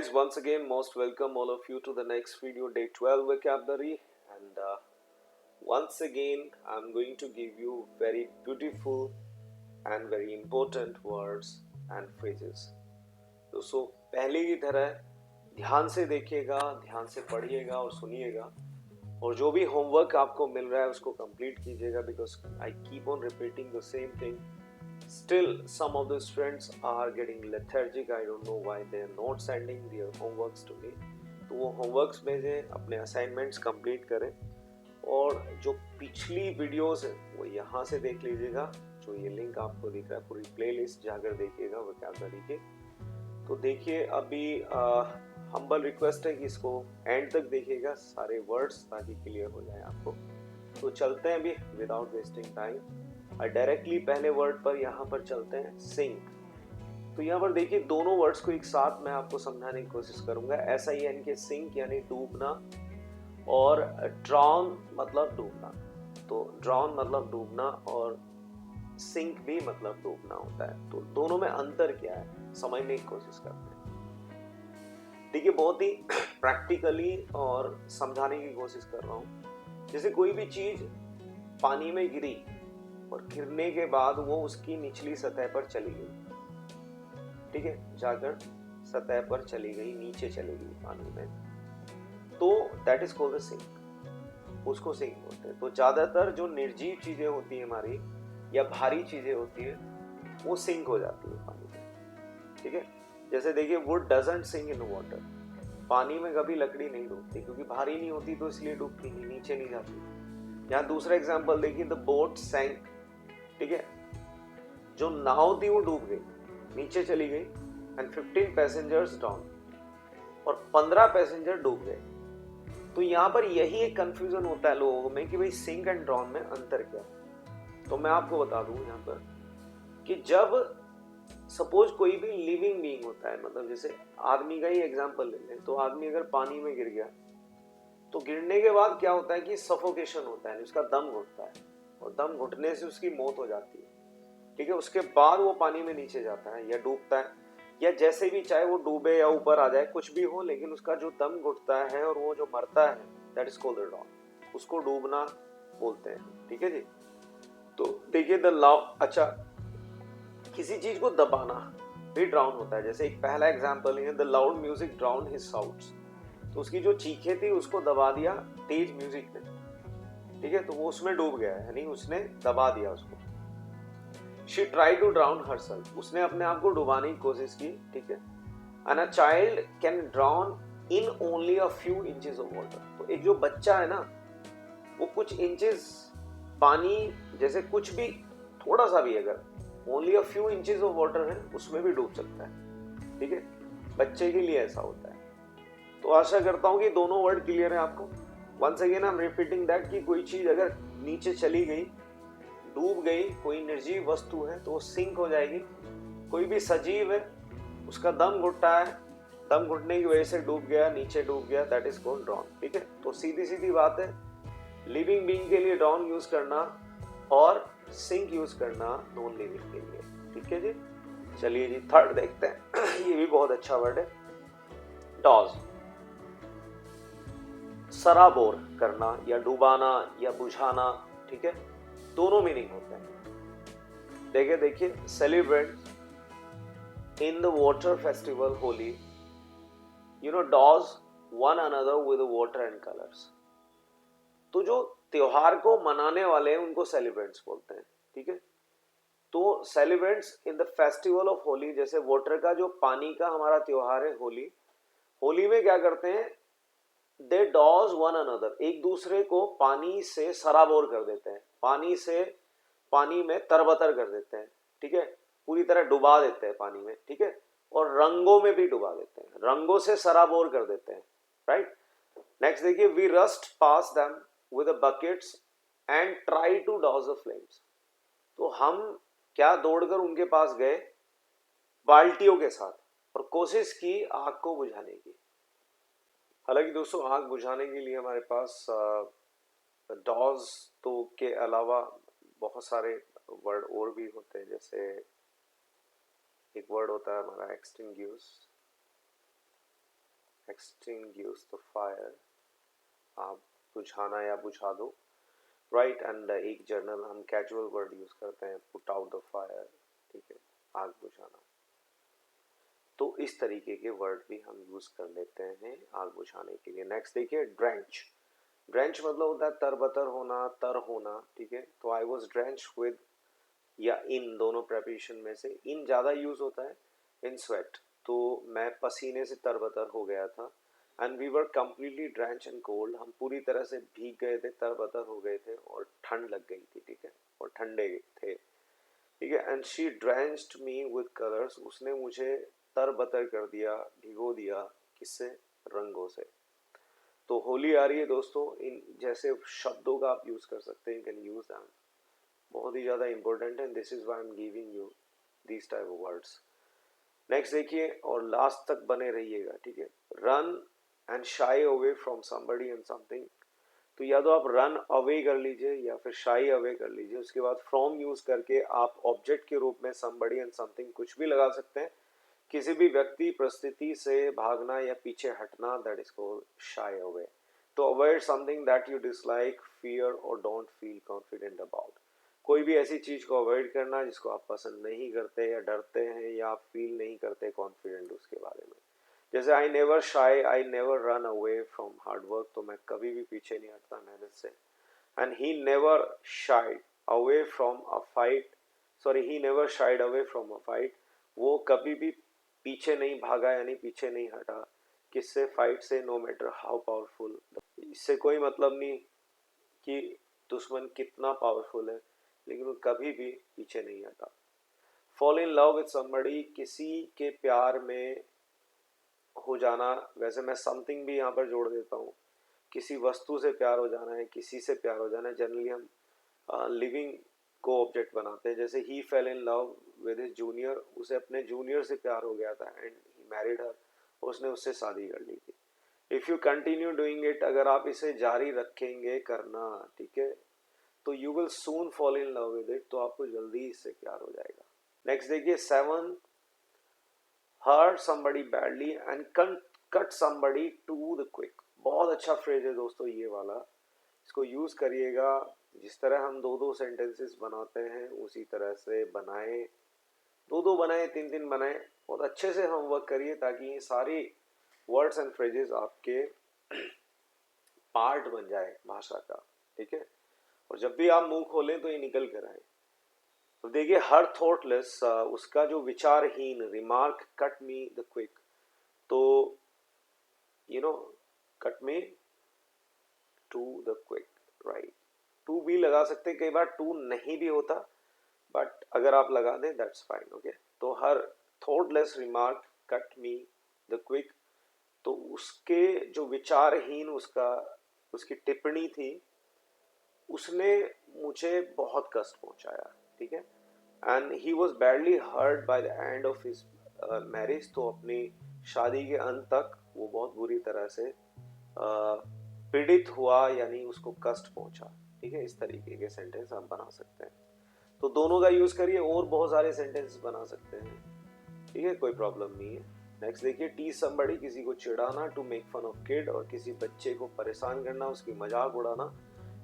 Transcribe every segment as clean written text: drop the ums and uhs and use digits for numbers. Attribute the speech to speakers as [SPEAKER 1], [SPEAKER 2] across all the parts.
[SPEAKER 1] guys, once again most welcome all of you to the next video, day 12 vocabulary, and once again I'm going to give you very beautiful and very important words and phrases. दोस्तों पहले की तरह ध्यान से देखिएगा, ध्यान से पढ़िएगा और सुनिएगा, और जो भी होमवर्क आपको मिल रहा है उसको कंप्लीट कीजिएगा, because I keep on repeating the same thing. Still, some of the students are getting lethargic. I don't know why they are not sending their homeworks to me. तो वो homeworks भेजें, अपने assignments complete करें, और जो पिछली videos हैं वो यहाँ से देख लीजिएगा. जो ये लिंक आपको दिख रहा है, पूरी प्लेलिस्ट जाकर देखिएगा वोकैबुलरी के. तो देखिए, अभी हम्बल रिक्वेस्ट है कि इसको एंड तक देखिएगा सारे वर्ड्स, ताकि क्लियर हो जाए आपको. तो चलते हैं अभी विदाउट वेस्टिंग टाइम, डायरेक्टली पहले वर्ड पर यहाँ पर चलते हैं, सिंक. तो यहाँ पर देखिए दोनों वर्ड्स को एक साथ मैं आपको समझाने की कोशिश करूंगा. SIN के सिंक यानी डूबना, और ड्रॉन मतलब डूबना. तो ड्रॉन मतलब डूबना और सिंक भी मतलब डूबना होता है. तो दोनों में अंतर क्या है समझने की कोशिश करते हैं. देखिए बहुत ही प्रैक्टिकली और समझाने की कोशिश कर रहा हूँ. जैसे कोई भी चीज पानी में गिरी और गिरने के बाद वो उसकी निचली सतह पर चली गई, ठीक है, जाकर सतह पर चली गई, नीचे चली गई पानी में, तो that is called the sink. उसको सिंक बोलते हैं. तो ज्यादातर जो निर्जीव चीजें होती है हमारी, या भारी चीजें होती है, वो सिंक हो जाती है पानी में, ठीक है. जैसे देखिए, wood doesn't sink in water. पानी में कभी लकड़ी नहीं डूबती, क्योंकि भारी नहीं होती, तो इसलिए डूबती नहीं, नीचे नहीं जाती. यहाँ दूसरा एग्जाम्पल देखिए, द बोट सैंक, ठीक है. जो नाव थी वो डूब गई, नीचे चली गई, एंड 15 पैसेंजर्स डाउन, और 15 पैसेंजर डूब गए. तो यहां पर यही एक कंफ्यूजन होता है लोगों में कि भाई सिंक एंड ड्रॉन में अंतर क्या है. तो मैं आपको बता दूं यहां पर कि जब सपोज कोई भी लिविंग बीइंग होता है, मतलब जैसे आदमी का ही एग्जांपल ले लें, तो आदमी अगर पानी में गिर गया, तो गिरने के बाद क्या होता है कि सफोकेशन होता है, उसका दम घुटता है, और दम घुटने से उसकी मौत हो जाती है, ठीक है. उसके बाद वो पानी में नीचे जाता है या डूबता है, या जैसे भी, चाहे वो डूबे या ऊपर आ जाए, कुछ भी हो, लेकिन उसका जो दम घुटता है और वो जो मरता है, that is called the drawn. उसको डूबना बोलते हैं, ठीक है जी. तो देखिए द लाउड, अच्छा, किसी चीज को दबाना भी ड्राउन होता है. जैसे एक पहला एग्जांपल है, the loud music drown his sounds. तो उसकी जो चीखें थी उसको दबा दिया तेज म्यूजिक ने, ठीक है. तो वो उसमें डूब गया, यानी उसने दबा दिया उसको. She tried to drown herself. उसने अपने आप को डुबाने की कोशिश की, ठीक है. And a child can drown in only a few inches of water. तो एक जो बच्चा है ना, वो कुछ इंचेस पानी, जैसे कुछ भी थोड़ा सा भी अगर only a few inches of water है, उसमें भी डूब सकता है, ठीक है. बच्चे के लिए ऐसा होता है. तो आशा करता हूँ कि दोनों वर्ड क्लियर है आपको. Once again I am repeating that कि कोई चीज अगर नीचे चली गई, डूब गई, कोई निर्जीव वस्तु है, तो वो सिंक हो जाएगी. कोई भी सजीव है, उसका दम घुटता है, दम घुटने की वजह से डूब गया, नीचे डूब गया, दैट इज कॉल्ड ड्रॉन, ठीक है. तो सीधी सीधी बात है, लिविंग बीइंग के लिए ड्रॉन यूज करना और सिंक यूज करना नॉन लिविंग के लिए, ठीक है जी. चलिए जी, थर्ड देखते हैं. ये भी बहुत अच्छा वर्ड है, डॉज. सराबोर करना या डुबाना या बुझाना, ठीक है. दोनों मीनिंग होते हैं. देखिए celebrate in the water festival Holi, you know, dodge one another with water and colours. तो जो त्योहार को मनाने वाले हैं उनको सेलिब्रेंट्स बोलते हैं, ठीक है. तो celebrants in the festival of Holi, जैसे वाटर का, जो पानी का हमारा त्योहार है होली, होली में क्या करते हैं, दे डॉज वन अनदर, एक दूसरे को पानी से सराबोर कर देते हैं, पानी में तरबतर कर देते हैं, ठीक है. पूरी तरह डुबा देते हैं पानी में, ठीक है. और रंगों में भी डुबा देते हैं, रंगों से सराबोर कर देते हैं, राइट. नेक्स्ट देखिए, we rushed pass them with buckets and try to dodge the flames. तो हम क्या दौड़कर उनके पास गए बाल्टियों के साथ, और कोशिश की आग को बुझाने की. हालांकि दोस्तों, आग बुझाने के लिए हमारे पास डॉज तो के अलावा बहुत सारे वर्ड और भी होते हैं. जैसे एक वर्ड होता है हमारा एक्सटिंग्यूश, extinguish the fire, आप बुझाना या बुझा दो, राइट। एंड एक जर्नल हम कैजुअल वर्ड यूज करते हैं, पुट आउट द फायर, ठीक है, आग बुझाना। तो इस तरीके के वर्ड भी हम यूज कर लेते हैं आग बुझाने के लिए। नेक्स्ट देखिए, ड्रेंच। ड्रेंच मतलब होता है तरबतर होना, तर होना, ठीक है। तो आई वॉज ड्रेंच विद या इन, दोनों प्रेपोजिशन में से इन ज्यादा यूज होता है, इन स्वेट, तो मैं पसीने से तरबतर हो गया था। And we were completely drench and cold, हम पूरी तरह से भीग गए थे, तरबतर हो गए थे और ठंड लग गई थी, ठीक है, और ठंडे थे, ठीक है। And she drenched me with colours, उसने मुझे तरबतर कर दिया, भिगो दिया, किससे, रंगों से। तो होली आ रही है दोस्तों, इन जैसे शब्दों का आप यूज कर सकते हैं, यू कैन यूज दैम, बहुत ही ज्यादा इंपॉर्टेंट है, this is why I am giving you these type of words. Next देखिए, और लास्ट तक बने रहिएगा, ठीक है। Run and shy away from somebody and something, तो या तो आप रन अवे कर लीजिए या फिर शाई अवे कर लीजिए, उसके बाद फ्रॉम यूज करके आप ऑब्जेक्ट के रूप में समबडी एंड समथिंग कुछ भी लगा सकते हैं, किसी भी व्यक्ति परिस्थिति से भागना या पीछे हटना, that is called shy away. To avoid something that you dislike, fear और डोंट फील कॉन्फिडेंट अबाउट, कोई भी ऐसी चीज को अवॉइड करना जिसको आप पसंद नहीं करते या डरते हैं या आप फील नहीं करते कॉन्फिडेंट उसके बारे में। जैसे आई नेवर शाई, I never run away from hard work, तो मैं कभी भी पीछे नहीं हटता मेहनत से। And he never shied away from a fight, sorry he never shied away from a fight, वो कभी भी पीछे नहीं भागा यानी पीछे नहीं हटा, किससे, फाइट से, नो मैटर हाउ पावरफुल। इससे कोई मतलब नहीं कि दुश्मन कितना पावरफुल है, लेकिन वो कभी भी पीछे नहीं हटा। Fall in love with somebody, किसी के प्यार में हो जाना, वैसे मैं समथिंग भी यहाँ पर जोड़ देता हूँ, किसी वस्तु से प्यार हो जाना है, किसी से प्यार हो जाना है, जनरली हम लिविंग को ऑब्जेक्ट बनाते हैं। जैसे ही fell in love with his junior, उसे अपने जूनियर से प्यार हो गया था, एंड ही मैरिड हर, उसने उससे शादी कर ली थी। If you continue doing it, अगर आप इसे जारी रखेंगे करना, ठीक है, तो you will soon fall in love with it, तो आपको जल्दी इससे प्यार हो जाएगा। नेक्स्ट देखिए, 7, hurt somebody badly and cut somebody to the quick, बहुत अच्छा फ्रेज है दोस्तों ये वाला, इसको यूज करिएगा। जिस तरह हम दो दो सेंटेंसेस बनाते हैं उसी तरह से बनाए, दो दो बनाए, तीन तीन बनाए, बहुत अच्छे से हम वर्क करिए ताकि ये सारी वर्ड्स एंड फ्रेजेस आपके पार्ट बन जाए भाषा का, ठीक है। और जब भी आप मुंह खोलें तो ये निकल कर आए। तो देखिए, हर थॉटलेस, उसका जो विचारहीन, remark cut me the quick, तो you know cut me to the quick, right. To भी लगा सकते हैं, कई बार टू नहीं भी होता, बट अगर आप लगा दें दैट्स फाइन, ओके। तो her thoughtless remark cut me the quick, तो उसके जो विचारहीन उसकी टिप्पणी थी, उसने मुझे बहुत कष्ट पहुंचाया, ठीक है। And he was badly hurt by the end of his marriage, तो अपनी शादी के अंत तक वो बहुत बुरी तरह से पीड़ित हुआ, यानी उसको कष्ट पहुंचा, ठीक है। इस तरीके के सेंटेंस आप बना सकते हैं, तो दोनों का यूज करिए, और बहुत सारे सेंटेंस बना सकते हैं, ठीक है, कोई प्रॉब्लम नहीं है। नेक्स्ट देखिए, टीज समबडी, किसी को चिढ़ाना, to make fun of kid, और किसी बच्चे को परेशान करना, उसकी मजाक उड़ाना।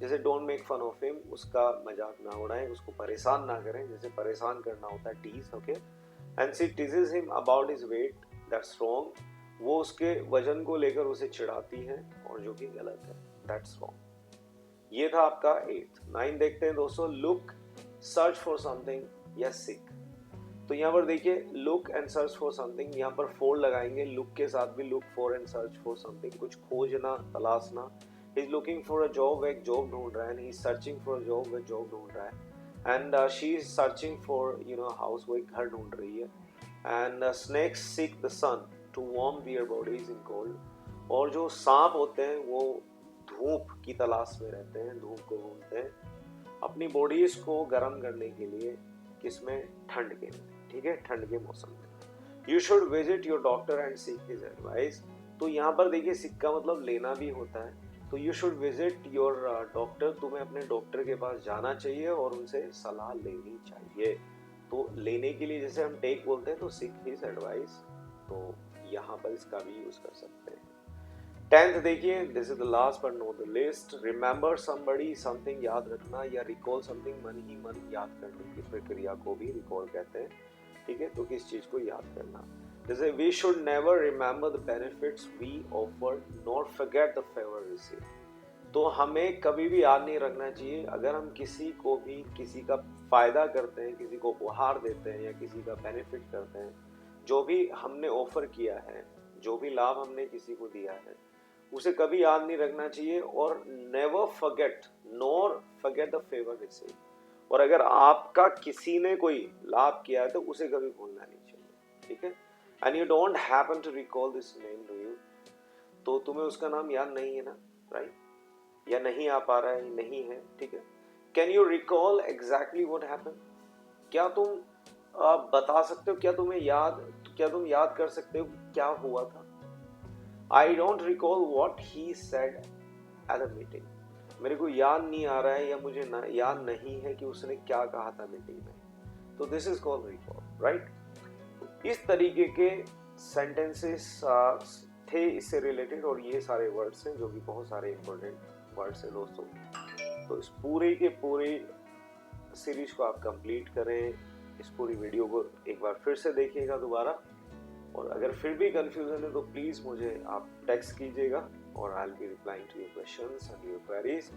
[SPEAKER 1] जैसे don't make fun of him, उसका मजाक ना उड़ाएं, उसको परेशान ना करें, जैसे परेशान करना होता है tease, okay. And she teases him about his weight, that's wrong, वो उसके वजन को लेकर उसे चिढ़ाती है, और जो कि गलत है, दैट्स रॉन्ग। ये था आपका 8th। 9 देखते हैं दोस्तों, लुक, सर्च फॉर समथिंग या सिक। तो यहाँ पर देखिए, look and search for something, यहाँ पर फोर लगाएंगे, लुक के साथ भी look for and search for something, कुछ खोजना, तलाशना। He is looking for a job, एक जॉब ढूंढ रहा है, he is searching for a job, वह जॉब ढूंढ रहा है। And she is searching for house, वो एक घर ढूंढ रही है। And snakes seek the sun to warm their bodies in cold, और जो सांप होते हैं वो धूप की तलाश में रहते हैं, धूप को ढूंढते हैं अपनी बॉडीज को गर्म करने के लिए, किसमें, ठंड के, ठीक है, ठंड के मौसम में। You should visit your doctor and seek his advice, तो यहाँ पर देखिए सिक का मतलब लेना भी होता है, तो you should visit your doctor, तुम्हें अपने डॉक्टर के पास जाना चाहिए और उनसे सलाह लेनी चाहिए। तो लेने के लिए जैसे हम टेक बोलते हैं, तो सीक हिज एडवाइस, तो यहाँ पर इसका भी यूज कर सकते हैं। 10th देखिए, this is the last but not the list, remember somebody something, याद रखना या रिकॉल समथिंग, मन ही मन याद करने की प्रक्रिया को भी रिकॉल कहते हैं, ठीक है। तो किस चीज को याद करना, जैसे we should never remember the benefits we offer not forget the favour receive. तो हमें कभी भी याद नहीं रखना चाहिए, अगर हम किसी को भी किसी का फायदा करते हैं, किसी को उपहार देते हैं या किसी का बेनिफिट करते हैं, जो भी हमने ऑफर किया है, जो भी लाभ हमने किसी को दिया है, उसे कभी याद नहीं रखना चाहिए, और never forget nor forget the favour receive. और अगर आपका किसी ने कोई लाभ किया है तो उसे कभी भूलना नहीं चाहिए, ठीक है। And you don't happen to recall this name to you, तो तुम्हें उसका नाम याद नहीं है ना, राइट, या नहीं आ पा रहा है, नहीं है, ठीक है। Can you recall exactly what happened, क्या तुम बता सकते हो, क्या तुम याद कर सकते हो क्या हुआ था। I don't recall what he said at the meeting, मेरे को याद नहीं आ रहा है या मुझे याद नहीं है कि उसने क्या कहा था मीटिंग में, तो this is called recall, right. इस तरीके के सेंटेंसेस थे इससे रिलेटेड, और ये सारे वर्ड्स हैं जो कि बहुत सारे इंपॉर्टेंट वर्ड्स हैं दोस्तों। तो इस पूरे के पूरे सीरीज को आप कंप्लीट करें, इस पूरी वीडियो को एक बार फिर से देखिएगा दोबारा, और अगर फिर भी कंफ्यूजन है तो प्लीज़ मुझे आप टेक्स्ट कीजिएगा, और I will be replying to your questions and your queries.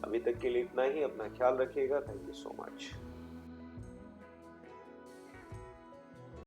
[SPEAKER 1] अभी तक के लिए इतना ही, अपना ख्याल रखिएगा, थैंक यू सो मच।